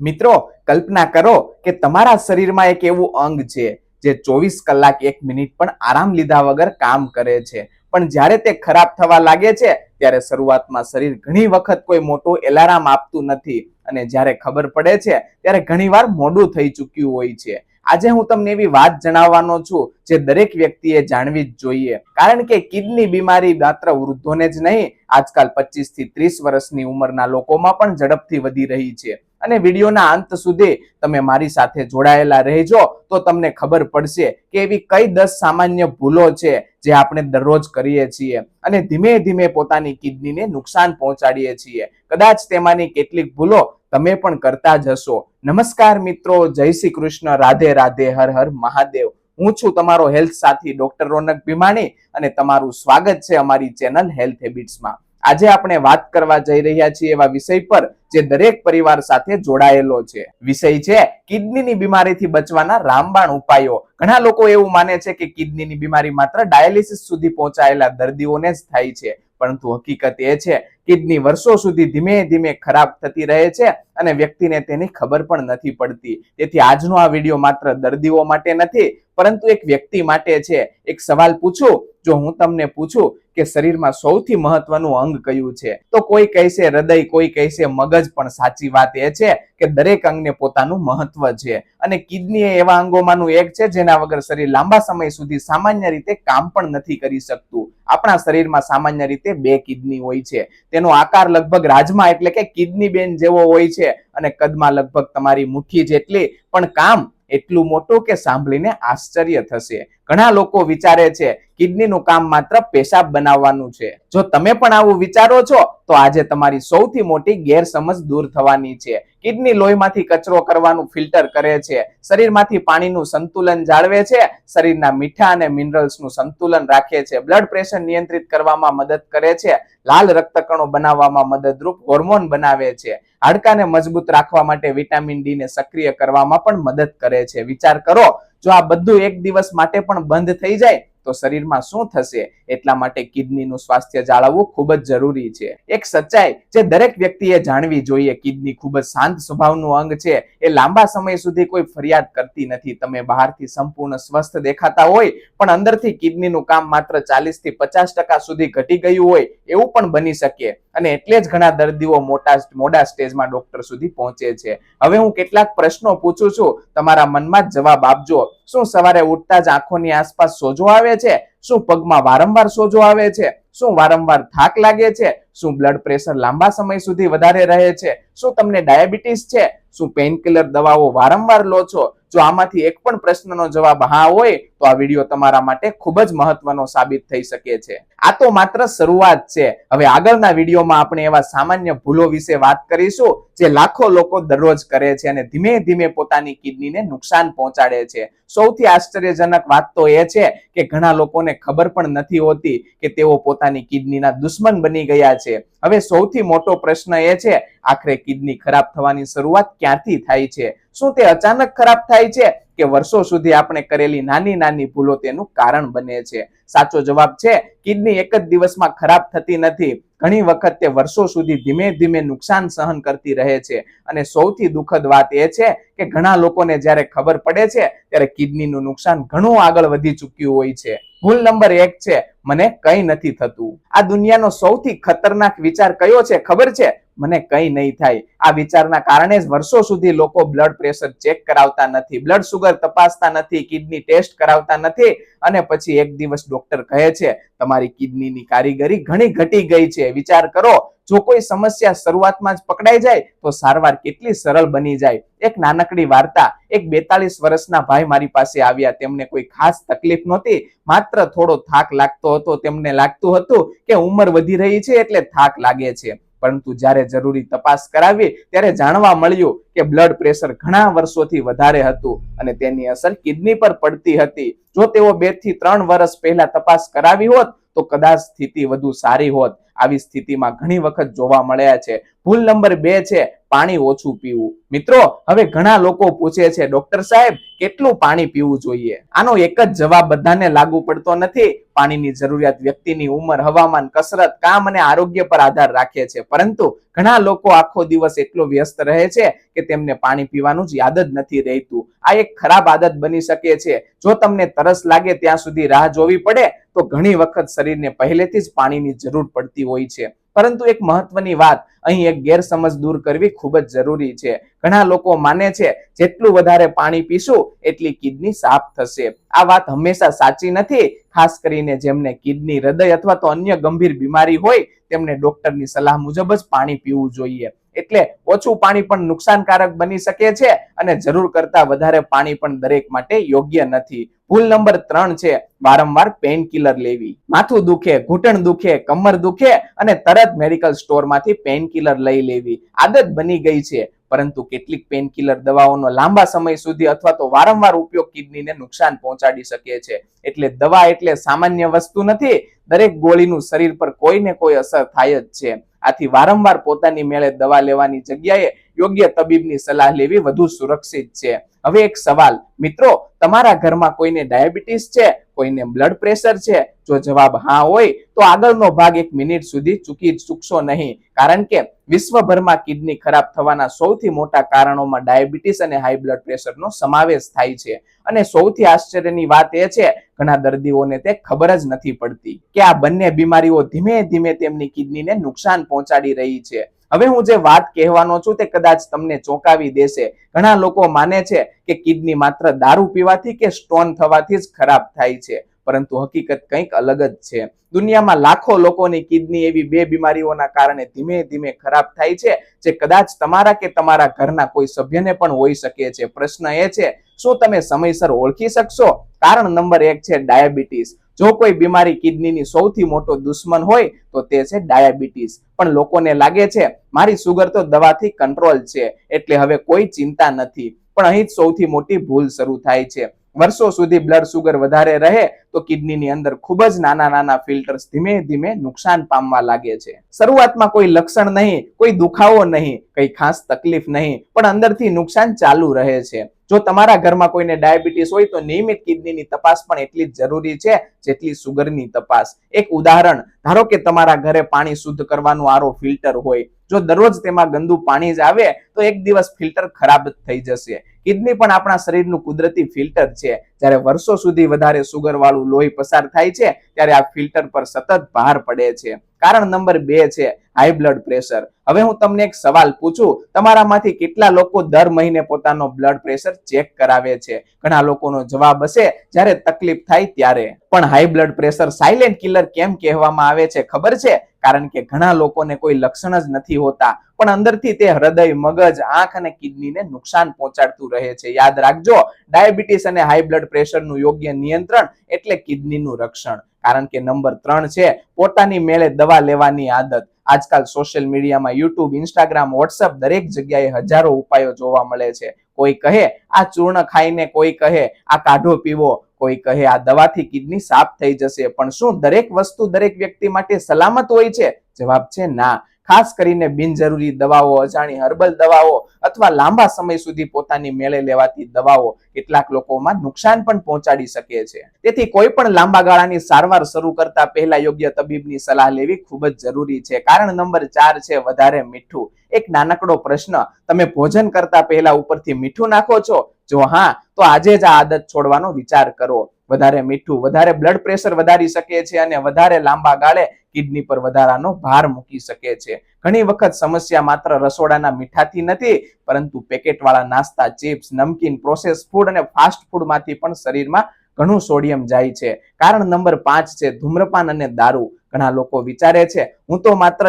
મિત્રો, કલ્પના કરો કે તમારા શરીરમાં એક એવું અંગ છે જે 24 કલાક 1 મિનિટ પણ આરામ લીધા વગર કામ કરે છે, પણ જ્યારે તે ખરાબ થવા લાગે છે ત્યારે શરૂઆતમાં શરીર ઘણી વખત કોઈ મોટું એલાર્મ આપતું નથી અને જ્યારે ખબર પડે છે ત્યારે ઘણીવાર મોડું થઈ ચૂક્યું હોય છે. આજે હું તમને એવી વાત જણાવવાનો છું જે દરેક વ્યક્તિએ જાણવી જ જોઈએ, કારણ કે કિડની બીમારી માત્ર વૃદ્ધોને જ નહીં, આજકાલ 25 થી 30 વર્ષની ઉંમરના લોકોમાં પણ ઝડપથી વધી રહી છે. અને વિડીયોના અંત સુધી તમે મારી સાથે જોડાયેલા રહેજો તો તમને ખબર પડશે કે એવી કઈ 10 સામાન્ય ભૂલો છે જે આપણે દરરોજ કરીએ છીએ અને ધીમે ધીમે પોતાની કિડનીને નુકસાન પહોંચાડીએ છીએ. કદાચ તેમાંની કેટલીક ભૂલો તમે પણ કરતા જ હશો. નમસ્કાર મિત્રો, જય શ્રી કૃષ્ણ, રાધે રાધે, હર હર મહાદેવ. હું છું તમારો હેલ્થ સાથી ડોક્ટર રોનક ભીમાણી અને તમારું સ્વાગત છે અમારી ચેનલ હેલ્થ હેબિટ્સમાં. આજે આપણે વાત કરવા જઈ રહ્યા છીએ એવા વિષય પર જે દરેક પરિવાર સાથે જોડાયેલો છે. વિષય છે કિડનીની બીમારીથી બચવાના રામબાણ ઉપાયો. ઘણા લોકો એવું માને છે કે કિડનીની બીમારી માત્ર ડાયાલિસિસ સુધી પહોંચાયેલા દર્દીઓને જ થાય છે, પરંતુ હકીકત એ છે કિડની વર્ષો સુધી ધીમે ધીમે ખરાબ થતી રહે છે અને વ્યક્તિને તેની ખબર પણ નથી પડતી. તેથી આજનો આ વિડીયો માત્ર દર્દીઓ માટે નથી, પરંતુ એક વ્યક્તિ માટે છે. એક સવાલ પૂછું, જો હું તમને પૂછું કે શરીરમાં સૌથી મહત્વનું અંગ કયું છે, તો કોઈ કહેશે હૃદય, કોઈ કહેશે મગજ, પણ સાચી વાત એ છે કે દરેક અંગને પોતાનું મહત્વ છે અને કિડની એ એવા અંગોમાંનું એક છે જેના વગર શરીર લાંબા સમય સુધી સામાન્ય રીતે કામ પણ નથી કરી શકતું. આપણા શરીરમાં સામાન્ય રીતે 2 કિડની હોય છે. તેનો આકાર લગભગ રાજમા એટલે કે કિડની બેન જેવો હોય છે અને કદમાં લગભગ તમારી મુઠ્ઠી જેટલી, પણ કામ એટલું મોટું કે સાંભળીને આશ્ચર્ય થશે. ઘણા લોકો વિચારે છે કિડનીનું કામ માત્ર પેશાબ બનાવવાનું છે. જો તમે પણ આવું વિચારો છો તો આજે તમારી સૌથી મોટી ગેરસમજ દૂર થવાની છે. કિડની લોહીમાંથી કચરો કરવાનું ફિલ્ટર કરે છે, શરીરમાંથી પાણીનું સંતુલન જાળવે છે, શરીરના મીઠા અને મિનરલ્સનું સંતુલન રાખે છે, બ્લડ પ્રેશર નિયંત્રિત કરવામાં મદદ કરે છે, લાલ રક્તકણો બનાવવામાં મદદરૂપ હોર્મોન બનાવે છે, હાડકાને મજબૂત રાખવા માટે વિટામિન ડી ને સક્રિય કરવામાં પણ મદદ કરે છે. વિચાર કરો, જો આ બધું એક દિવસ માટે પણ બંધ થઈ જાય તો શરીરમાં શું થશે? એટલા માટે કિડનીનું સ્વાસ્થ્ય જાળવવું ખૂબ જ જરૂરી છે. એક સચ્ચાઈ જે દરેક વ્યક્તિએ જાણવી જોઈએ, કિડની ખૂબ જ શાંત સ્વભાવનું અંગ છે. એ લાંબા સમય સુધી કોઈ ફરિયાદ કરતી નથી. તમે બહારથી સંપૂર્ણ સ્વસ્થ દેખાતા હોય પણ અંદરથી કિડનીનું કામ માત્ર 40 થી 50% સુધી ઘટી ગયું હોય એવું પણ બની શકે અને એટલે જ ઘણા દર્દીઓ મોડા સ્ટેજમાં ડોક્ટર સુધી પહોંચે છે. હવે હું કેટલાક પ્રશ્નો પૂછું છું, તમારા મનમાં જ જવાબ આપજો. શું સવારે ઉઠતા જ આંખોની આસપાસ સોજો આવે છે? શું પગમાં વારંવાર સોજો આવે છે? શું વારંવાર થાક લાગે છે? શું બ્લડ પ્રેશર લાંબા સમય સુધી વધારે રહે છે? શું તમને ડાયાબિટીસ છે? શું પેઇનકિલર દવાઓ વારંવાર લો છો? જો આમાંથી એક પણ પ્રશ્નનો જવાબ હા હોય તો આ વિડીયો તમારા માટે ખૂબ જ મહત્વનો સાબિત થઈ શકે છે. આ તો માત્ર શરૂઆત છે. હવે આગળના વિડીયોમાં આપણે એવા સામાન્ય ભૂલો વિશે વાત કરીશું જે લાખો લોકો દરરોજ કરે છે અને ધીમે ધીમે પોતાની કિડનીને નુકસાન પહોંચાડે છે. સૌથી આશ્ચર્યજનક વાત તો એ છે કે ઘણા લોકોને ખબર પણ નથી હોતી કે તેઓ પોતાની કિડનીના દુશ્મન બની ગયા છે. હવે સૌથી મોટો પ્રશ્ન એ છે, આખરે કિડની ખરાબ થવાની શરૂઆત ક્યાંથી થાય છે? શું તે અચાનક ખરાબ થાય છે કે વર્ષો સુધી આપણે કરેલી નાની નાની ભૂલો તેનું કારણ બને છે? સાચો જવાબ છે, કિડની એક જ દિવસમાં ખરાબ થતી નથી. ઘણી વખત તે વર્ષો સુધી ધીમે ધીમે નુકસાન સહન કરતી રહે છે અને સૌથી દુઃખદ વાત એ છે કે ઘણા લોકોને જ્યારે ખબર પડે છે ત્યારે કિડનીનું નુકસાન ઘણું આગળ વધી ચૂક્યું હોય છે. ભૂલ નંબર 1 છે, મને કંઈ નથી થતું. આ દુનિયાનો સૌથી ખતરનાક વિચાર કયો છે ખબર છે? મને કંઈ નહીં થાય. આ વિચારના કારણે જ વર્ષો સુધી લોકો બ્લડ પ્રેશર ચેક કરાવતા નથી, બ્લડ સુગર તપાસતા નથી, કિડની ટેસ્ટ કરાવતા નથી અને પછી એક દિવસ ડોક્ટર કહે છે તમારી કિડનીની કારીગરી ઘણી ઘટી ગઈ છે. વિચાર કરો, જો કોઈ સમસ્યા શરૂઆતમાં જ પકડાઈ જાય તો સારવાર કેટલી સરળ બની જાય. એક નાનકડી વાર્તા. એક 42 વર્ષના ભાઈ મારી પાસે આવ્યા. તેમને કોઈ ખાસ તકલીફ નહોતી, માત્ર થોડો થાક લાગતો હતો. તેમને લાગતું હતું કે ઉંમર વધી રહી છે એટલે થાક લાગે છે, પરંતુ જ્યારે જરૂરી તપાસ કરાવી ત્યારે જાણવા મળ્યું કે બ્લડ પ્રેશર ઘણા વર્ષોથી વધારે હતું અને તેની અસર કિડની પર પડતી હતી. જો તેઓ 2 થી 3 વર્ષ પહેલા તપાસ કરાવી હોત તો કદાચ સ્થિતિ વધુ સારી હોત. આવી સ્થિતિમાં ઘણી વખત જોવા મળ્યા છે ભૂલ નંબર 2 છે પાણી ઓછું પીવું. મિત્રો, હવે ઘણા લોકો પૂછે છે, ડોક્ટર સાહેબ કેટલું પાણી પીવું જોઈએ? આનો એક જ જવાબ બધાને લાગુ પડતો નથી. પાણીની જરૂરિયાત વ્યક્તિની ઉંમર, હવામાન, કસરત, કામ અને આરોગ્ય પર આધાર રાખે છે. પરંતુ ઘણા લોકો આખો દિવસ એટલો વ્યસ્ત રહે છે કે તેમને પાણી પીવાનું જ યાદ જ નથી રહેતું. આ એક ખરાબ આદત બની શકે છે. જો તમને તરસ લાગે ત્યાં સુધી રાહ જોવી પડે તો ઘણી વખત શરીરને પહેલેથી જ પાણીની જરૂર પડતી હોય છે. પરંતુ એક મહત્વની વાત, અહીં એક ગેરસમજ દૂર કરવી ખૂબ જ જરૂરી છે. ઘણા લોકો માને છે જેટલું વધારે પાણી પીશું એટલી કિડની સાફ થશે. આ વાત હંમેશા સાચી નથી. ખાસ કરીને જેમને કિડની, હૃદય અથવા તો અન્ય ગંભીર બીમારી હોય તેમને ડોક્ટરની સલાહ મુજબ જ પાણી પીવું જોઈએ. એટલે ઓછું પાણી પણ નુકસાનકારક બની શકે છે અને જરૂર કરતા વધારે પાણી પણ દરેક માટે યોગ્ય નથી. ભૂલ નંબર 3 છે વારંવાર પેઇન કિલર લેવી. માથું દુખે, ઘૂંટણ દુખે, કમર દુખે અને તરત મેડિકલ સ્ટોરમાંથી પેઇન કિલર લઈ લેવી આદત બની ગઈ છે. પરંતુ કેટલીક પેઇન કિલર દવાઓનો લાંબા સમય સુધી અથવા તો વારંવાર ઉપયોગ કિડનીને નુકસાન પહોંચાડી શકે છે. એટલે દવા એટલે સામાન્ય વસ્તુ નથી. દરેક ગોળીનું શરીર પર કોઈને કોઈ અસર થાય જ છે. આથી વારંવાર પોતાની મેળે દવા લેવાની જગ્યાએ યોગ્ય તબીબની સલાહ લેવી વધુ સુરક્ષિત છે. હવે એક સવાલ, મિત્રો, તમારા ઘરમાં કોઈને ડાયાબિટીસ છે? કોઈને બ્લડ પ્રેશર છે? જો જવાબ હા હોય તો આગળનો ભાગ 1 મિનિટ સુધી ચૂકશો નહીં. કારણ કે વિશ્વભરમાં કિડની ખરાબ થવાના સૌથી મોટા કારણોમાં ડાયાબિટીસ અને હાઈ બ્લડ પ્રેશરનો સમાવેશ થાય છે. અને સૌથી આશ્ચર્યની વાત એ છે, ઘણા દર્દીઓને તે ખબર જ નથી પડતી કે આ બંને બીમારીઓ ધીમે ધીમે તેમની કિડનીને નુકસાન પહોંચાડી રહી છે. હવે હું જે વાત કહેવાનો છું તે કદાચ તમને ચોંકાવી દેશે. ઘણા લોકો માને છે કે કિડની માત્ર દારૂ પીવાથી કે સ્ટોન થવાથી જ ખરાબ થાય છે. પરંતુ હકીકત કંઈક અલગ જ છે. દુનિયામાં લાખો લોકોની કિડની એવી 2 બીમારીઓના કારણે ધીમે ધીમે ખરાબ થાય છે જે કદાચ તમારા કે તમારા ઘરના કોઈ સભ્યને પણ હોઈ શકે છે. પ્રશ્ન એ છે, શું તમે સમયસર ઓળખી શકશો? કારણ નંબર 1 છે ડાયાબિટીસ. જો કોઈ બીમારી કિડનીની સૌથી મોટો દુશ્મન હોય તો તે છે ડાયાબિટીસ. પણ લોકોને લાગે છે મારી સુગર તો દવાથી કંટ્રોલ છે એટલે હવે કોઈ ચિંતા નથી. પણ અહીં જ સૌથી મોટી ભૂલ શરૂ થાય છે. વર્ષો સુધી બ્લડ સુગર વધારે રહે તો કિડનીની અંદર ખૂબ જ નાના નાના ફિલ્ટર્સ ધીમે ધીમે નુકસાન પામવા લાગે છે. શરૂઆતમાં કોઈ લક્ષણ નહીં, કોઈ દુખાવો નહીં, કઈ ખાસ તકલીફ નહીં, પણ અંદરથી નુકસાન ચાલુ રહે છે. જો તમારા ઘરમાં કોઈને ડાયાબિટીસ હોય તો નિયમિત કિડનીની તપાસ પણ એટલી જ જરૂરી છે જેટલી સુગરની તપાસ. એક ઉદાહરણ, ધારો કે તમારા ઘરે પાણી શુદ્ધ કરવાનું આરો ફિલ્ટર હોય. જો દરરોજ તેમાં ગંદુ પાણી જ આવે તો એક દિવસ ફિલ્ટર ખરાબ થઈ જશે. કિડની પણ આપણા શરીરનું કુદરતી ફિલ્ટર છે. જ્યારે વર્ષો સુધી વધારે સુગર વાળું લોહી પસાર થાય છે ત્યારે આ ફિલ્ટર પર સતત ભાર પડે છે. કારણ નંબર 2 છે હાઈ બ્લડ પ્રેશર. હવે હું તમને એક સવાલ પૂછું, તમારામાંથી કેટલા લોકો દર મહિને પોતાનો બ્લડ પ્રેશર ચેક કરાવે છે? ઘણા લોકોનો જવાબ હશે જ્યારે તકલીફ થાય ત્યારે. પણ high blood pressure silent killer કેમ કહેવામાં આવે છે ખબર છે? કારણ કે ઘણા લોકોને કોઈ લક્ષણ જ નથી હોતા, પણ અંદરથી તે હૃદય, મગજ, આંખ અને કિડનીને નુકસાન પહોંચાડતું રહે છે. યાદ રાખજો, ડાયાબિટીસ અને હાઈ બ્લડ પ્રેશરનું યોગ્ય નિયંત્રણ એટલે કિડનીનું રક્ષણ. કારણ કે નંબર 3 છે પોતાની મેળે દવા લેવાની આદત. આજકાલ સોશિયલ મીડિયામાં, યુટ્યુબ, ઇન્સ્ટાગ્રામ, વોટ્સઅપ દરેક જગ્યાએ હજારો ઉપાયો જોવા મળે છે. કોઈ કહે આ ચૂર્ણ ખાઈને, કોઈ કહે આ કાઢો પીવો, કોઈ કહે આ દવાથી કિડની સાફ થઈ જશે. પણ શું દરેક વસ્તુ દરેક વ્યક્તિ માટે સલામત હોય છે? જવાબ છે ના. ખાસ કરીને બિનજરૂરી દવાઓ, અજાણી હર્બલ દવાઓ અથવા લાંબા સમય સુધી પોતાની મેળે લેવાતી દવાઓ કેટલાક લોકોમાં નુકસાન પણ પહોંચાડી શકે છે. તેથી કોઈ પણ લાંબા ગાળાની સારવાર શરૂ કરતા પહેલા યોગ્ય તબીબની સલાહ લેવી ખૂબ જ જરૂરી છે. કારણ નંબર 4 છે વધારે મીઠું. એક નાનકડો પ્રશ્ન, તમે ભોજન કરતા પહેલા ઉપરથી મીઠું નાખો છો? જો હા, તો આજે જ આ આદત છોડવાનો વિચાર કરો. વધારે મીઠું વધારે બ્લડ પ્રેશર વધારી શકે છે અને વધારે લાંબા ગાળે કિડની પર વધારાનો ભાર મૂકી શકે છે. ઘણી વખત સમસ્યા માત્ર રસોડાના મીઠાથી નથી, પરંતુ પેકેટવાળા નાસ્તા, ચિપ્સ, નમકીન, પ્રોસેસ ફૂડ અને ફાસ્ટ ફૂડમાંથી પણ શરીરમાં ઘણું સોડિયમ જાય છે. કારણ નંબર 5 છે ધૂમ્રપાન અને દારૂ. ઘણા લોકો વિચારે છે હું તો માત્ર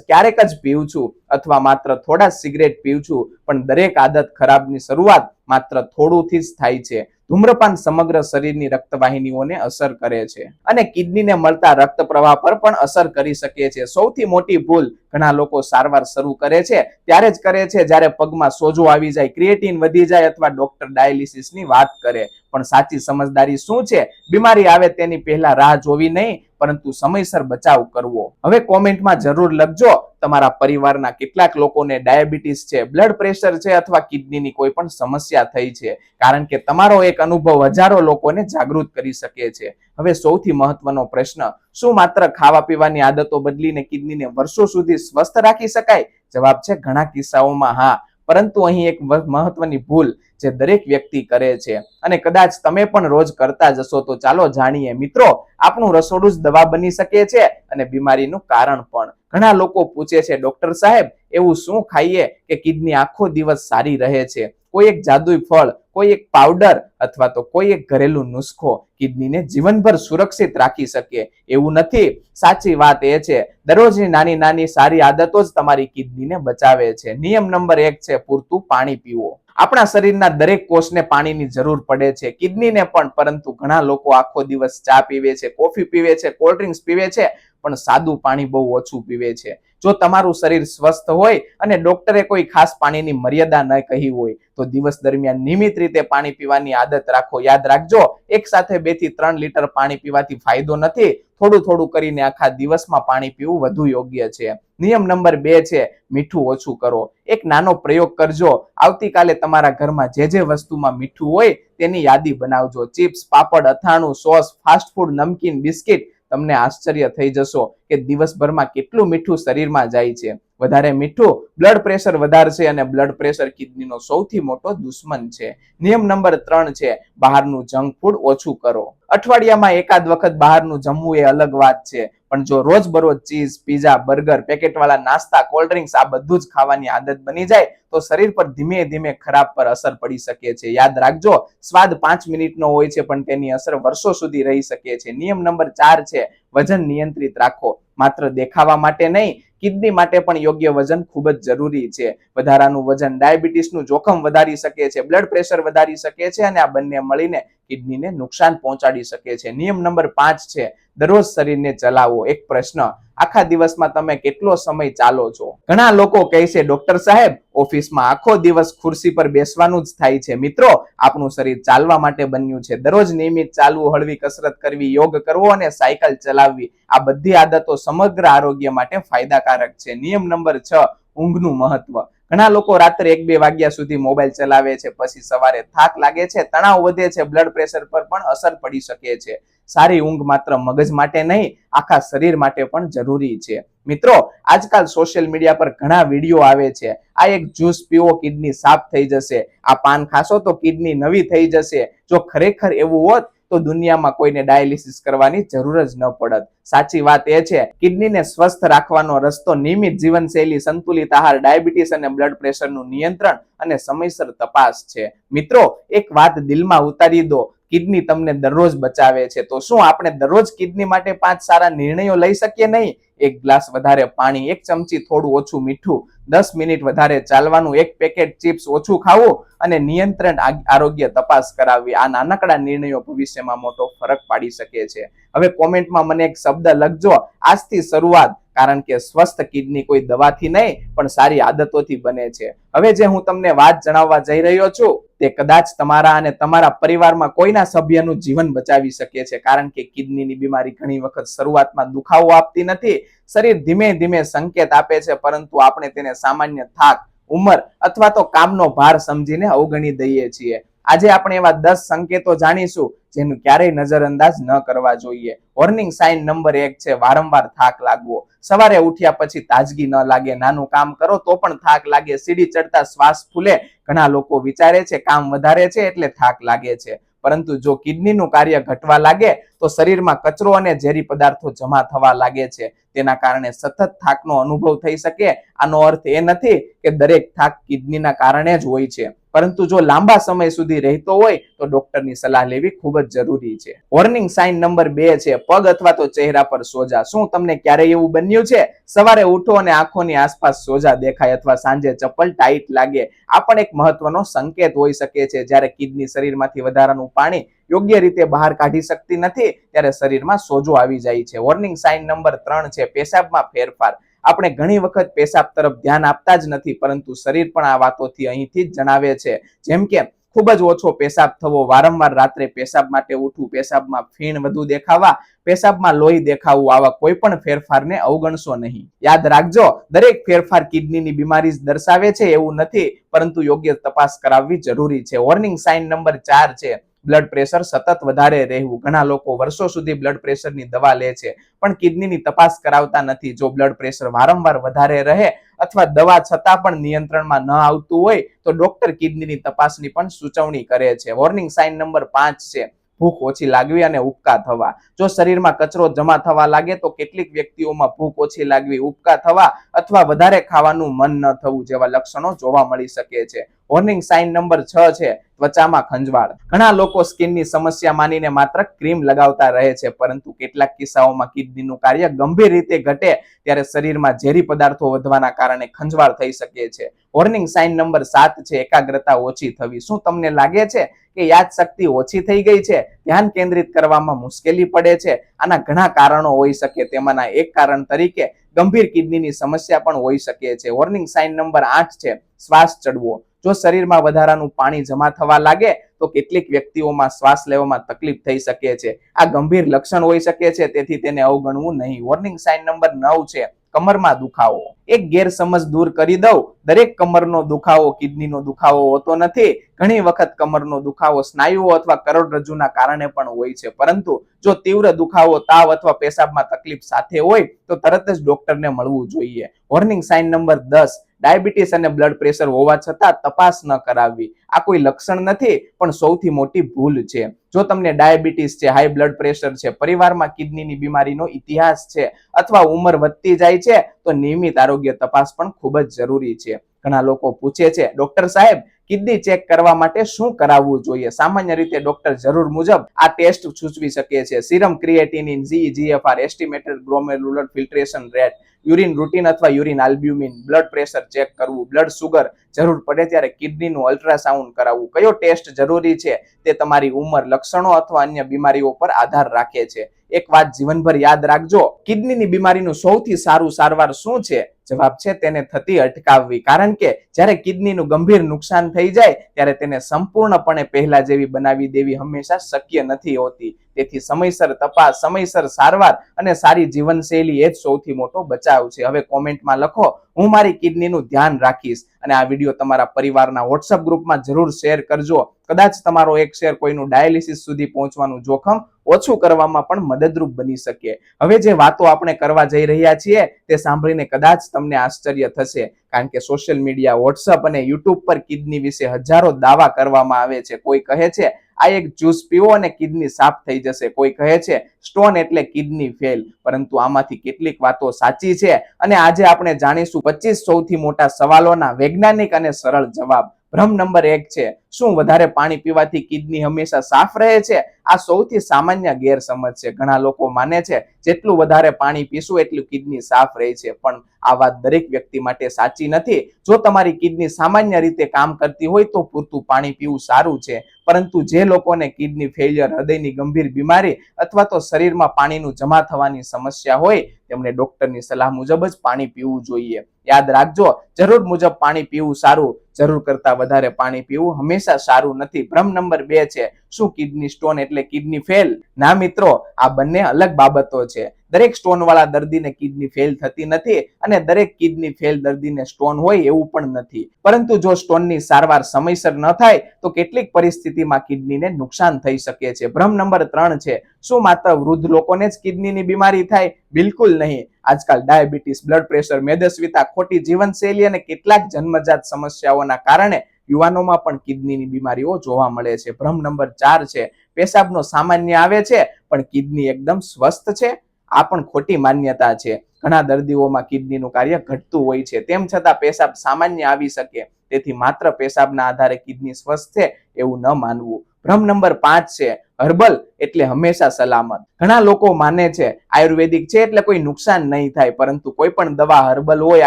ક્યારેક જ પીઉં છું અથવા માત્ર થોડા સિગરેટ પીઉં છું. પણ દરેક આદત ખરાબની શરૂઆત માત્ર થોડુંથી જ થાય છે. ધૂમ્રપાન સમગ્ર શરીરની રક્તવાહિનીઓને અસર કરે છે અને કિડનીને મળતા રક્ત પ્રવાહ પર પણ અસર કરી શકે છે. સૌથી મોટી ભૂલ, ઘણા લોકો સારવાર શરૂ કરે છે ત્યારે જ કરે છે જ્યારે પગમાં સોજો આવી જાય, ક્રિએટિન વધી જાય અથવા ડોક્ટર ડાયાલિસિસની વાત કરે. પણ સાચી સમજદારી શું છે? બીમારી આવે તેની પહેલા રાહ જોવી નહીં, પરંતુ સમયસર બચાવ કરવો. હવે કોમેન્ટમાં જરૂર લખજો તમારા પરિવારના કેટલાક લોકોને ડાયાબિટીસ છે, બ્લડ પ્રેશર છે અથવા કિડનીની કોઈ પણ સમસ્યા થઈ છે, કારણ કે તમારો એક અનુભવ હજારો લોકોને જાગૃત કરી શકે છે. હવે સૌથી મહત્વનો પ્રશ્ન, શું માત્ર ખાવા પીવાની આદતો બદલીને કિડનીને વર્ષો સુધી સ્વસ્થ રાખી શકાય? જવાબ છે ઘણા કિસ્સાઓમાં હા, પરંતુ અહીં એક મહત્વની ભૂલ જે દરેક વ્યક્તિ કરે છે અને કદાચ તમે પણ રોજ કરતા જશો. તો ચાલો જાણીએ. મિત્રો, આપણું રસોડું જ દવા બની શકે છે અને બીમારીનું કારણ પણ. ઘણા લોકો પૂછે છે, ડોક્ટર સાહેબ, એવું શું ખાઈએ કે કિડની આખો દિવસ સારી રહે છે? કોઈ એક જાદુઈ ફળ, કોઈ એક પાવડર અથવા તો કોઈ એક ઘરેલું નુસ્ખો કિડનીને જીવનભર સુરક્ષિત રાખી શકે? એવું નથી. સાચી વાત એ છે, દરરોજની નાની નાની સારી આદતો જ તમારી કિડનીને બચાવે છે. નિયમ નંબર 1 છે પૂરતું પાણી પીવું. આપણા શરીરના દરેક કોષને પાણીની જરૂર પડે છે, કિડનીને પણ. પરંતુ ઘણા લોકો આખો દિવસ ચા પીવે છે, કોફી પીવે છે, કોલ્ડ ડ્રિંક્સ પીવે છે, પણ સાદું પાણી બહુ ઓછું પીવે છે. જો તમારું શરીર સ્વસ્થ હોય અને ડોક્ટરે કોઈ ખાસ પાણીની મર્યાદા ન કહી હોય, તો દિવસ દરમિયાન નિયમિત રીતે પાણી પીવાની આદત રાખો. યાદ રાખજો, એક સાથે 2 થી 3 લીટર પાણી પીવાથી ફાયદો નથી. થોડું થોડું કરીને આખા દિવસમાં પાણી પીવું વધુ યોગ્ય છે. નિયમ નંબર 2 છે મીઠું ઓછું કરો. એક નાનો પ્રયોગ કરજો. આવતીકાલે તમારા ઘરમાં જે જે વસ્તુમાં મીઠું હોય તેની યાદી બનાવજો. ચિપ્સ, પાપડ, અથાણું, સોસ, ફાસ્ટ ફૂડ, નમકીન, બિસ્કિટ. તમને આશ્ચર્ય થઈ જશો કે દિવસભરમાં કેટલું મીઠું શરીરમાં જાય છે. વધારે મીઠું બ્લડ પ્રેશર વધારશે અને બ્લડ પ્રેશર કિડનીનો સૌથી મોટો દુશ્મન છે. નિયમ નંબર 3 છે બહારનું જંક ફૂડ ઓછું કરો. અઠવાડિયામાં એકાદ વખત બહારનું જમવું એ અલગ વાત છે, પણ જો રોજબરોજ ચીઝ, પીઝા, બર્ગર, પેકેટવાળા નાસ્તા, કોલ્ડ ડ્રિંક્સ આ બધું જ ખાવાની આદત બની જાય, તો શરીર પર ધીમે ધીમે ખરાબ પર અસર પડી શકે છે. યાદ રાખજો, સ્વાદ 5 મિનિટનો હોય છે, પણ તેની અસર વર્ષો સુધી રહી શકે છે. નિયમ નંબર 4 છે વજન નિયંત્રિત રાખો. માત્ર દેખાવા માટે નહીં, કિડની માટે પણ યોગ્ય વજન ખૂબ જ જરૂરી છે. વધારાનું વજન ડાયાબિટીસનું જોખમ વધારી શકે છે, બ્લડ પ્રેશર વધારી શકે છે અને આ બંને મળીને કિડનીને નુકસાન પહોંચાડી શકે છે. નિયમ નંબર 5 છે દરરોજ શરીરને ચલાવો. એક પ્રશ્ન, આખા દિવસમાં તમે કેટલો સમય ચાલો છો? ઘણા લોકો કહે છે, ડોક્ટર સાહેબ, ઓફિસમાં આખો દિવસ ખુરશી પર બેસવાનું જ થાય છે. મિત્રો, આપણું શરીર ચાલવા માટે બન્યું છે. દરરોજ નિયમિત ચાલવું, હળવી કસરત કરવી, યોગ કરવો અને સાયકલ ચલાવવી, આ બધી આદતો સમગ્ર આરોગ્ય માટે ફાયદાકારક છે. નિયમ નંબર 6 ઊંઘનું મહત્વ. ઘણા લોકો રાત્રે 1-2 વાગ્યા સુધી મોબાઈલ ચલાવે છે, પછી સવારે થાક લાગે છે, તણાવ વધે છે, બ્લડ પ્રેશર પર પણ અસર પડી શકે છે. સારી ઊંઘ માત્ર મગજ માટે નહીં, આખા શરીર માટે પણ જરૂરી છે. મિત્રો, આજકાલ સોશિયલ મીડિયા પર ઘણા વિડીયો આવે છે. આ એક જ્યુસ પીવો, કિડની સાફ થઈ જશે. આ પાન ખાશો તો કિડની નવી થઈ જશે. જો ખરેખર એવું હોત તો દુનિયામાં કોઈને ડાયાલિસિસ કરવાની જરૂર જ ન પડત. સાચી વાત એ છે, કિડનીને સ્વસ્થ રાખવાનો રસ્તો નિયમિત જીવનશૈલી, સંતુલિત આહાર, ડાયાબિટીસ અને બ્લડ પ્રેશરનું નિયંત્રણ અને સમયસર તપાસ છે. મિત્રો, એક વાત દિલમાં ઉતારી દો, કિડની તમને દરરોજ બચાવે છે. તો શું આપણે દરરોજ કિડની માટે 5 સારા નિર્ણયો લઈ શકીએ નહીં? 1 ગ્લાસ વધારે પાણી, 1 ચમચી થોડું ઓછું મીઠું, 10 મિનિટ વધારે ચાલવાનું, 1 પેકેટ ચિપ્સ ઓછું ખાવું અને નિયંત્રણ આરોગ્ય તપાસ કરાવવી. આ નાનકડા નિર્ણયો ભવિષ્યમાં મોટો ફરક પાડી શકે છે. હવે કોમેન્ટમાં મને એક શબ્દ લખજો, આજથી શરૂઆત. કારણ કે સ્વસ્થ કિડની કોઈ દવાથી નહીં, પણ સારી આદતોથી બને છે. હવે જે હું તમને વાત જણાવવા જઈ રહ્યો છું, તે કદાચ તમારા અને તમારા પરિવારમાં કોઈના સભ્યનું જીવન બચાવી શકે છે. કારણ કે કિડનીની બીમારી ઘણી વખત શરૂઆતમાં દુખાવો આપતી નથી. શરીર ધીમે ધીમે સંકેત આપે છે, પરંતુ આપણે તેને સામાન્ય થાક, ઉંમર અથવા તો કામનો ભાર સમજીને અવગણી દઈએ છીએ. આજે આપણે એવા 10 સંકેતો જાણીશું જેનું ક્યારેય નજરઅંદાજ ન કરવા જોઈએ. વોર્નિંગ સાઇન નંબર 1 છે વારંવાર થાક લાગવો. સવારે ઉઠ્યા પછી તાજગી ન લાગે, નાનું કામ કરો તો પણ થાક લાગે, સીડી ચડતા શ્વાસ ફૂલે. ઘણા લોકો વિચારે છે કામ વધારે છે એટલે થાક લાગે છે, પરંતુ જો કિડનીનું કાર્ય ઘટવા લાગે તો શરીરમાં કચરો અને ઝેરી પદાર્થો જમા થવા લાગે છે. તેના કારણે સતત થાકનો અનુભવ થઈ શકે. આનો અર્થ એ નથી કે દરેક થાક કિડનીના કારણે જ હોય છે, પરંતુ જો લાંબા સમય સુધી રહેતો હોય તો ડોક્ટરની સલાહ લેવી ખૂબ જ જરૂરી છે. વોર્નિંગ સાઇન નંબર 2 છે પગ અથવા તો ચહેરા પર સોજા. શું તમને ક્યારેય એવું બન્યું છે સવારે ઉઠો અને આંખોની આસપાસ સોજા દેખાય અથવા સાંજે ચપ્પલ ટાઈટ લાગે? આ પણ એક મહત્વનો સંકેત હોઈ શકે છે. જ્યારે કિડની શરીરમાંથી વધારાનું પાણી યોગ્ય રીતે બહાર કાઢી શકતી નથી, ત્યારે શરીરમાં સોજો આવી જાય છે. વોર્નિંગ સાઇન નંબર 3 છે પેશાબમાં ફેરફાર. આપણે ઘણી વખત પેશાબ તરફ ધ્યાન આપતા જ નથી, પરંતુ શરીર પણ આ વાતોથી અહીંથી જ જણાવે છે. જેમ કે ખૂબ જ ઓછો પેશાબ થવો, વારંવાર રાત્રે પેશાબ માટે ઉઠવું, પેશાબમાં ફીણ વધુ દેખાવા, પેશાબમાં લોહી દેખાવું, આવા કોઈ પણ ફેરફારને અવગણશો નહીં. યાદ રાખજો, દરેક ફેરફાર કિડનીની બીમારી જ દર્શાવે છે એવું નથી, પરંતુ યોગ્ય તપાસ કરાવવી જરૂરી છે. વોર્નિંગ સાઇન નંબર 4 છે બ્લડ પ્રેશર સતત વધારે રહેવું. ઘણા લોકો વર્ષો સુધી બ્લડ પ્રેશરની દવા લે છે પણ કિડનીની તપાસ કરાવતા નથી. જો બ્લડ પ્રેશર વારંવાર વધારે રહે અથવા દવા છતાં પણ નિયંત્રણમાં ન આવતું હોય તો ડોક્ટર કિડનીની તપાસની પણ સૂચવણી કરે છે. વોર્નિંગ સાઇન નંબર 5 છે ભૂખ ઓછી લાગવી અને ઉબકા થવા. જો શરીરમાં કચરો જમા થવા લાગે તો કેટલીક વ્યક્તિઓમાં ભૂખ ઓછી લાગવી, ઉબકા થવા અથવા વધારે ખાવાનું મન ન થવું જેવા લક્ષણો જોવા મળી શકે છે. વોર્નિંગ સાઇન નંબર 6 છે ત્વચામાં ખંજવાળ. ઘણા લોકો સ્કિનની સમસ્યા માનીને માત્ર ક્રીમ લગાવતા રહે છે, પરંતુ કેટલાક કિસ્સાઓમાં કિડનીનું કાર્ય ગંભીર રીતે ઘટે ત્યારે શરીરમાં ઝેરી પદાર્થો વધવાના કારણે ખંજવાળ થઈ શકે છે. વોર્નિંગ સાઇન નંબર 7 છે એકાગ્રતા ઓછી થવી. શું તમને લાગે છે કે યાદશક્તિ ઓછી થઈ ગઈ છે, ધ્યાન કેન્દ્રિત કરવામાં મુશ્કેલી પડે છે? આના ઘણા કારણો હોઈ શકે. તેમાંના એક કારણ તરીકે ગંભીર કિડનીની સમસ્યા પણ હોઈ શકે છે. વોર્નિંગ સાઇન નંબર 8 છે શ્વાસ ચડવો. જો શરીરમાં વધારાનું પાણી જમા થવા લાગે તો કેટલીક વ્યક્તિઓમાં શ્વાસ લેવામાં તકલીફ થઈ શકે છે. આ ગંભીર લક્ષણ હોઈ શકે છે, તેથી તેને અવગણવું નહીં. વોર્નિંગ સાઇન નંબર 9 છે કમરમાં દુખાવો. એક ગેરસમજ દૂર કરી દઉં, દરેક કમરનો દુખાવો કિડનીનો દુખાવો હોતો નથી. ઘણી વખત કમરનો દુખાવો સ્નાયુઓ અથવા કરોડરજ્જુના કારણે પણ હોય છે, પરંતુ જો તીવ્ર દુખાવો, તાવ અથવા પેશાબમાં તકલીફ સાથે હોય તો તરત જ ડોક્ટરને મળવું જોઈએ. વોર્નિંગ સાઇન નંબર 10 ડાયાબિટીસ અને બ્લડ પ્રેશર હોવા છતાં તપાસ ન કરાવવી. આ કોઈ લક્ષણ નથી, પણ સૌથી મોટી ભૂલ છે. જો તમને ડાયાબિટીસ છે, હાઈ બ્લડ પ્રેશર છે, પરિવારમાં કિડનીની બીમારીનો ઇતિહાસ છે અથવા ઉંમર વધતી જાય છે તો નિયમિત આરોગ્ય તપાસ પણ ખૂબ જ જરૂરી છે. ઘણા લોકો પૂછે છે, ડોક્ટર સાહેબ કિડની ચેક કરવા માટે શું કરાવવું જોઈએ? સામાન્ય રીતે ડોક્ટર જરૂર મુજબ આ ટેસ્ટ સૂચવી શકે છે. Serum creatinine, GFR, estimated glomerular filtration rate, urine routine અથવા urine albumin, blood pressure check કરવું, બ્લડ સુગર, જરૂર પડે ત્યારે કિડનીનું અલ્ટ્રાસાઉન્ડ કરાવવું. કયો ટેસ્ટ જરૂરી છે તે તમારી ઉંમર, લક્ષણો અથવા અન્ય બીમારીઓ પર આધાર રાખે છે. એક વાત જીવનભર યાદ રાખજો, કિડનીની બીમારીનું સૌથી સારું સારવાર શું છે? જવાબ છે તેને થતી અટકાવવી. કારણ કે જ્યારે કિડનીનું ગંભીર નુકસાન થઈ જાય ત્યારે તેને સંપૂર્ણપણે પહેલા જેવી બનાવી દેવી હંમેશા શક્ય નથી હોતી. તેથી સમયસર તપાસ, સમયસર સારવાર અને સારી જીવનશૈલી એ જ સૌથી મોટો બચાવ છે. હવે કોમેન્ટમાં લખો, હું મારી કિડનીનું ધ્યાન રાખીશ. અને આ વિડીયો તમારા પરિવારના વોટ્સઅપ ગ્રુપમાં જરૂર શેર કરજો. કદાચ તમારો એક શેર કોઈનું ડાયાલિસિસ સુધી પહોંચવાનું જોખમ ઓછું કરવામાં પણ મદદરૂપ બની શકે. હવે જે વાતો આપણે કરવા જઈ રહ્યા છીએ તે સાંભળીને કદાચ તમને આશ્ચર્ય થશે, કારણ કે સોશિયલ મીડિયા, વોટ્સઅપ અને યુટ્યુબ પર કિડની વિશે હજારો દાવા કરવામાં આવે છે. કોઈ કહે છે આ એક જ્યુસ પીવો અને કિડની સાફ થઈ જશે. કોઈ કહે છે સ્ટોન એટલે કિડની ફેલ. પરંતુ આમાંથી કેટલીક વાતો સાચી છે અને આજે આપણે જાણીશું 25 સૌથી મોટા સવાલોના વૈજ્ઞાનિક અને સરળ જવાબ. ભ્રમ નંબર 1 છે, શું વધારે પાણી પીવાથી કિડની હંમેશા સાફ રહે છે? આ સૌથી સામાન્ય ગેરસમજ છે. ઘણા લોકો માને છે જેટલું વધારે પાણી પીશું એટલું કિડની સાફ રહે છે, પણ આ વાત દરેક વ્યક્તિ માટે સાચી નથી. જો તમારી કિડની સામાન્ય રીતે કામ કરતી હોય તો પૂરતું પાણી પીવું સારું છે, પરંતુ જે લોકોને કિડની ફેલિયર, હૃદયની ગંભીર બીમારી અથવા તો શરીરમાં પાણીનું જમા થવાની સમસ્યા હોય તેમણે ડોક્ટરની સલાહ મુજબ જ પાણી પીવું જોઈએ. યાદ રાખજો, જરૂર મુજબ પાણી પીવું સારું, જરૂર કરતા વધારે પાણી પીવું હંમેશા સારું નથી. ભ્રમ નંબર 2 છે, શું કિડની સ્ટોન એટલે કિડની ફેલ? ના મિત્રો, આ બંને અલગ બાબતો છે. દરેક સ્ટોન વાળા દર્દીને કિડની ફેલ થતી નથી અને દરેક કિડની ફેલ દર્દીને સ્ટોન હોય એવું પણ નથી. પરંતુ જો સ્ટોનની સારવાર સમયસર ન થાય તો કેટલીક પરિસ્થિતિમાં કિડનીને નુકસાન થઈ શકે છે. ભ્રમ નંબર 3 છે, શું માત્ર વૃદ્ધ લોકોને જ કિડનીની બીમારી થાય? બિલકુલ નહીં. આજકાલ ડાયાબિટીસ, બ્લડ પ્રેશર, મેદસ્વીતા, ખોટી જીવનશૈલી અને કેટલાક જન્મજાત સમસ્યાઓના કારણે યુવાનોમાં પણ કિડનીની બીમારીઓ જોવા મળે છે. ભ્રમ નંબર 4 છે, પેશાબનો સામાન્ય આવે છે પણ કિડની એકદમ સ્વસ્થ છે. આ પણ ખોટી માન્યતા છે. ઘણા દર્દીઓમાં કિડનીનું કાર્ય ઘટતું હોય છે, તેમ છતાં પેશાબ સામાન્ય આવી શકે. તેથી માત્ર પેશાબના આધારે કિડની સ્વસ્થ છે એવું ન માનવું. ભ્રમ નંબર 5 છે, હર્બલ એટલે હંમેશા સલામત. ઘણા લોકો માને છે આયુર્વેદિક છે એટલે કોઈ નુકસાન નહીં થાય, પરંતુ કોઈ પણ દવા હર્બલ હોય,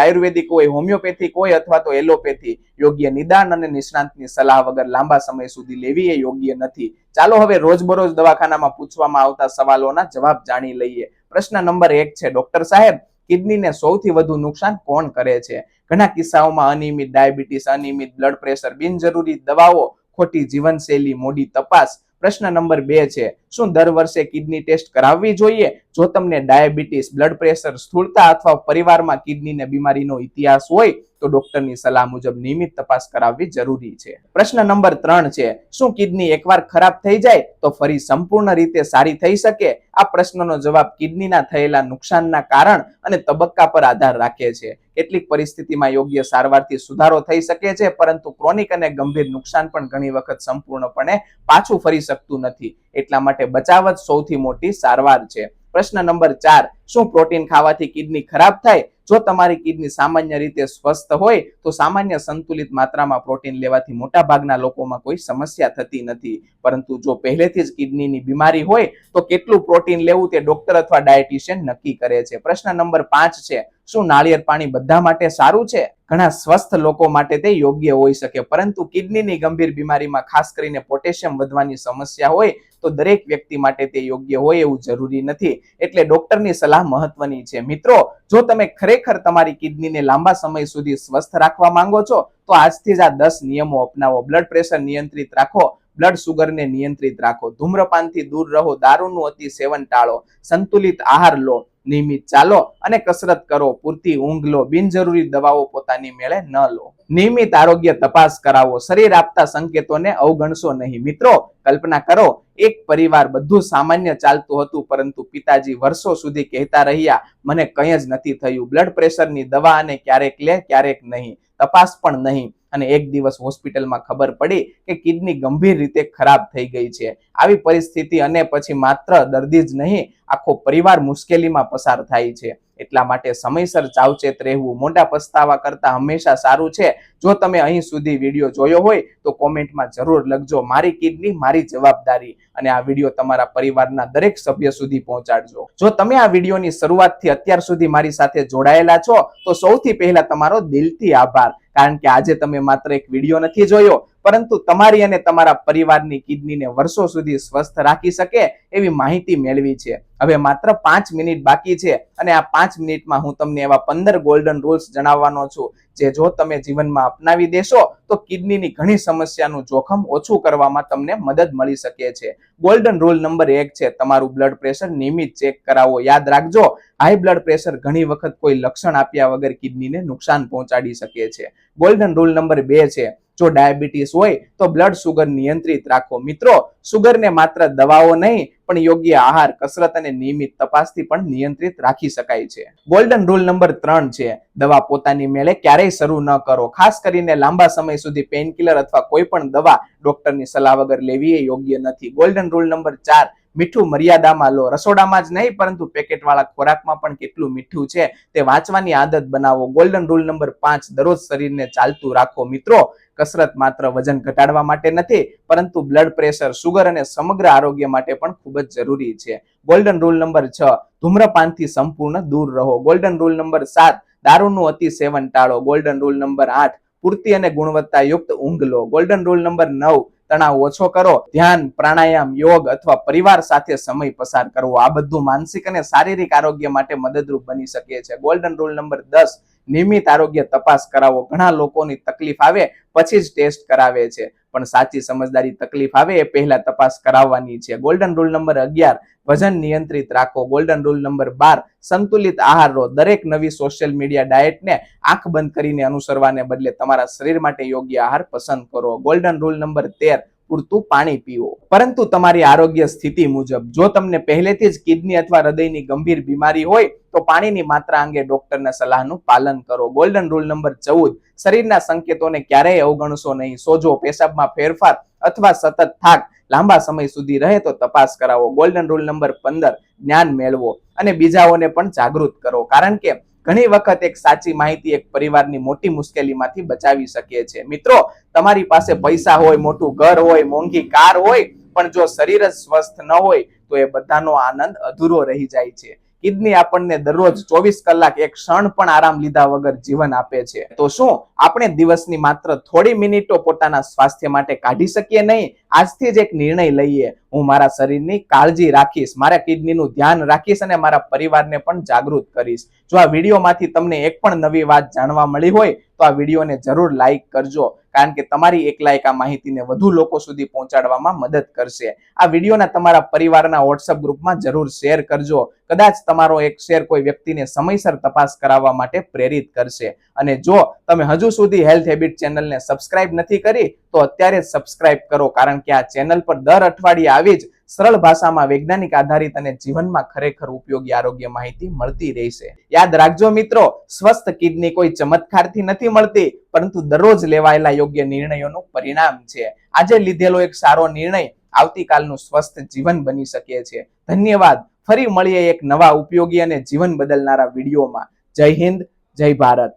આયુર્વેદિક હોય, હોમિયોપેથિક હોય અથવા તો એલોપેથી, યોગ્ય નિદાન અને નિષ્ણાતની સલાહ વગર લાંબા સમય સુધી લેવી એ યોગ્ય નથી. ચાલો હવે રોજબરોજ દવાખાનામાં પૂછવામાં આવતા સવાલોના જવાબ જાણી લઈએ. પ્રશ્ન નંબર 1 છે, ડોક્ટર સાહેબ કિડનીને સૌથી વધુ નુકસાન કોણ કરે છે? ઘણા કિસ્સાઓમાં અનિયમિત ડાયાબિટીસ, અનિયમિત બ્લડ પ્રેશર, બિનજરૂરી દવાઓ, ખોટી જીવનશૈલી, મોડી તપાસ. પ્રશ્ન નંબર 2 છે, શું દર વર્ષે કિડની ટેસ્ટ કરાવવી જોઈએ? જો તમને ડાયાબિટીસ, બ્લડ પ્રેશર, સ્થૂળતા અથવા પરિવારમાં કિડનીની બીમારીનો ઇતિહાસ હોય તો ડોક્ટરની સલાહ મુજબ નિયમિત તપાસ કરાવવી જરૂરી છે. પ્રશ્ન નંબર 3 છે, શું કિડની એકવાર ખરાબ થઈ જાય તો ફરી સંપૂર્ણ રીતે સારી થઈ શકે? આ પ્રશ્નનો જવાબ કિડનીના થયેલા નુકસાનના કારણ અને તબક્કા પર આધાર રાખે છે. કેટલીક પરિસ્થિતિમાં યોગ્ય સારવારથી સુધારો થઈ શકે છે, પરંતુ ક્રોનિક અને ગંભીર નુકસાન પણ ઘણી વખત સંપૂર્ણપણે પાછું ફરી શકતું નથી. એટલા માટે બચાવ જ સૌથી મોટી સારવાર છે. પ્રશ્ન નંબર 4, શું પ્રોટીન ખાવાથી કિડની ખરાબ થાય? જો તમારી કિડની સામાન્ય રીતે સ્વસ્થ હોય તો સામાન્ય સંતુલિત માત્રામાં પ્રોટીન લેવાથી મોટાભાગના લોકોમાં કોઈ સમસ્યા થતી નથી. પરંતુ જો પહેલેથી જ કિડનીની બીમારી હોય તો કેટલું પ્રોટીન લેવું તે ડોક્ટર અથવા ડાયટિશિયન નક્કી કરે છે. પ્રશ્ન નંબર 5 છે, શું નાળિયેર પાણી બધા માટે સારું છે? ઘણા સ્વસ્થ લોકો માટે તે યોગ્ય હોઈ શકે, પરંતુ કિડનીની ગંભીર બીમારીમાં ખાસ કરીને પોટેશિયમ વધવાની સમસ્યા હોય તો દરેક વ્યક્તિ માટે તે યોગ્ય હોય એવું જરૂરી નથી. એટલે ડોક્ટરની સલાહ મહત્વની છે. મિત્રો, જો તમે ખરેખર તમારી કિડનીને લાંબા સમય સુધી સ્વસ્થ રાખવા માંગો છો તો આજથી જ આ 10 નિયમો અપનાવો. બ્લડ પ્રેશર નિયંત્રિત રાખો, બ્લડ સુગરને નિયંત્રિત રાખો, ધૂમ્રપાનથી દૂર રહો, દારૂનું અતિ સેવન ટાળો, સંતુલિત આહાર લો, નિયમિત ચાલો અને કસરત કરો, પૂરતી ઊંઘ લો, બિનજરૂરી દવાઓ પોતાની મેળે ન લો, નિયમિત આરોગ્ય તપાસ કરાવો, શરીર આપતા સંકેતોને અવગણશો નહીં. મિત્રો, કલ્પના કરો, એક પરિવાર બધું સામાન્ય ચાલતું હતું, પરંતુ પિતાજી વર્ષો સુધી કહેતા રહ્યા, મને કંઈ જ નથી થયું. બ્લડ પ્રેશરની દવા અને ક્યારેક લે ક્યારેક નહીં, તપાસ પણ નહીં, અને એક દિવસ હોસ્પિટલમાં ખબર પડી કે કિડની ગંભીર રીતે ખરાબ થઈ ગઈ છે. આવી પરિસ્થિતિ અને પછી માત્ર દર્દી જ નહીં, આખો પરિવાર મુશ્કેલીમાં પસાર થાય છે. એટલા માટે સમયસર સાવચેત રહેવું મોટા પસ્તાવા કરતા હંમેશા સારું છે. જો તમે અહીં સુધી વિડીયો જોયો હોય તો કોમેન્ટમાં જરૂર લખજો, મારી કિડની મારી જવાબદારી, અને આ વિડીયો તમારા પરિવારના દરેક સભ્ય સુધી પહોંચાડજો. જો તમે આ વિડીયોની શરૂઆતથી અત્યાર સુધી મારી સાથે જોડાયેલા છો તો સૌથી પહેલા તમારો દિલથી આભાર, કારણ કે આજે તમે માત્ર એક વિડીયો નથી જોયો, પરંતુ તમારી અને તમારા પરિવારની કિડનીને વર્ષો સુધી સ્વસ્થ રાખી શકે એવી માહિતી મેળવી છે. હવે માત્ર 5 મિનિટ બાકી છે, અને આ 5 મિનિટમાં હું તમને એવા 15 ગોલ્ડન રૂલ્સ જણાવવાનો છું જે જો તમે જીવનમાં અપનાવી દેશો તો કિડનીની ઘણી સમસ્યાનું જોખમ ઓછું કરવામાં તમને મદદ મળી શકે છે. ગોલ્ડન રૂલ નંબર 1 છે, તમારું બ્લડ પ્રેશર નિયમિત ચેક કરાવો. યાદ રાખજો, હાઈ બ્લડ પ્રેશર ઘણી વખત કોઈ લક્ષણ આપ્યા વગર કિડનીને નુકસાન પહોંચાડી શકે છે. ગોલ્ડન રૂલ નંબર 2 છે, જો ડાયાબિટીસ હોય તો બ્લડ સુગર નિયંત્રિત રાખો. મિત્રો, સુગરને માત્ર દવાઓ નહીં પણ યોગ્ય આહાર, કસરત અને નિયમિત તપાસથી પણ નિયંત્રિત રાખી શકાય છે. ગોલ્ડન રૂલ નંબર 3 છે, દવા પોતાની મેળે ક્યારેય શરૂ ન કરો. ખાસ કરીને લાંબા સમય સુધી પેઇનકિલર અથવા કોઈ પણ દવા ડોક્ટરની સલાહ વગર લેવી એ યોગ્ય નથી. ગોલ્ડન રૂલ નંબર 4, મીઠું મર્યાદામાં લો. રસોડામાં જ નહીં પરંતુ પેકેટવાળા ખોરાકમાં પણ કેટલું મીઠું છે તે વાંચવાની આદત બનાવો. ગોલ્ડન રૂલ નંબર 5, દરરોજ શરીરને ચાલતું રાખો. મિત્રો, કસરત માત્ર વજન ઘટાડવા માટે નથી, પરંતુ બ્લડ પ્રેશર, સુગર અને સમગ્ર આરોગ્ય માટે પણ ખૂબ જ જરૂરી છે. ગોલ્ડન રૂલ નંબર 6, ધૂમ્રપાનથી સંપૂર્ણ દૂર રહો. ગોલ્ડન રૂલ નંબર 7, દારૂનું અતિ સેવન ટાળો. ગોલ્ડન રૂલ નંબર 8, પૂરતી અને ગુણવત્તાયુક્ત ઊંઘ લો. ગોલ્ડન રૂલ નંબર 9, તણાવ ઓછો કરો. ધ્યાન, પ્રાણાયામ, યોગ અથવા પરિવાર સાથે સમય પસાર કરવો. આ બધું માનસિક અને શારીરિક આરોગ્ય માટે મદદરૂપ બની શકે છે. ગોલ્ડન રૂલ નંબર 10, નિયમિત આરોગ્ય તપાસ કરાવો. ઘણા લોકોની તકલીફ આવે પછી જ ટેસ્ટ કરાવે છે, પણ સાચી સમજદારી તકલીફ આવે એ પહેલા તપાસ કરાવવાની છે. ગોલ્ડન રૂલ નંબર 11, વજન નિયંત્રિત રાખો. ગોલ્ડન રૂલ નંબર 12, સંતુલિત આહાર લો. દરેક નવી સોશિયલ મીડિયા ડાયટને આંખ બંધ કરીને અનુસરવાને બદલે તમારા શરીર માટે યોગ્ય આહાર પસંદ કરો. ગોલ્ડન રૂલ નંબર 13, પૂરતું પાણી પીવો. પરંતુ તમારી આરોગ્ય સ્થિતિ મુજબ. જો તમને પહેલેથી જ કિડની અથવા હૃદયની ગંભીર બીમારી હોય તો પાણીની માત્રા અંગે ડોક્ટરના સલાહનું પાલન કરો. ગોલ્ડન રૂલ નંબર 14, શરીરના સંકેતોને ક્યારેય અવગણશો નહીં. સોજો, પેશાબમાં ફેરફાર અથવા સતત થાક લાંબા સમય સુધી રહે તો તપાસ કરાવો. ગોલ્ડન રૂલ નંબર 15, જ્ઞાન મેળવો અને બીજાઓને પણ જાગૃત કરો, કારણ કે ઘણી વખત એક સાચી માહિતી એક પરિવારની મોટી મુશ્કેલીમાંથી બચાવી શકે છે. મિત્રો, તમારી પાસે પૈસા હોય, મોટું ઘર હોય, મોંઘી કાર હોય, પણ જો શરીર જ સ્વસ્થ ન હોય તો એ બધાનો આનંદ અધૂરો રહી જાય છે. કિડની આપણને દરરોજ 24 કલાક એક ક્ષણ પણ આરામ લીધા વગર જીવન આપે છે. તો શું આપણે દિવસની માત્ર થોડી મિનિટો પોતાના સ્વાસ્થ્ય માટે કાઢી શકીએ નહીં? આજથી જ એક નિર્ણય લઈએ, હું મારા શરીરની કાળજી રાખીશ, મારા કિડનીનું ધ્યાન રાખીશ અને મારા પરિવારને પણ જાગૃત કરીશ. જો આ વિડીયોમાંથી તમને એક પણ નવી વાત જાણવા મળી હોય તો આ વિડીયોને જરૂર લાઈક કરજો, કારણ કે તમારી એક લાઈક આ માહિતીને વધુ લોકો સુધી પહોંચાડવામાં મદદ કરશે. આ વિડીયોના તમારા પરિવારના વોટ્સઅપ ગ્રુપમાં જરૂર શેર કરજો. કદાચ તમારો એક શેર કોઈ વ્યક્તિને સમયસર તપાસ કરાવવા માટે પ્રેરિત કરશે. અને જો તમે હજુ સુધી હેલ્થ હેબિટ ચેનલને સબસ્ક્રાઇબ નથી કરી તો અત્યારે જ સબસ્ક્રાઇબ કરો, કારણ કે આ ચેનલ પર દર અઠવાડિયે આવી જ સરળ ભાષામાં વૈજ્ઞાનિક આધારિત અને જીવનમાં ખરેખર ઉપયોગી આરોગ્ય માહિતી મળતી રહેશે. યાદ રાખજો મિત્રો, સ્વસ્થ કિડની કોઈ ચમત્કારથી નથી મળતી, પરંતુ દરરોજ લેવાયેલા યોગ્ય નિર્ણયોનું પરિણામ છે. આજે લીધેલો એક સારો નિર્ણય આવતીકાલનું સ્વસ્થ જીવન બની શકે છે. ધન્યવાદ. ફરી મળીએ એક નવા ઉપયોગી અને જીવન બદલનારા વિડીયોમાં. જય હિન્દ, જય ભારત.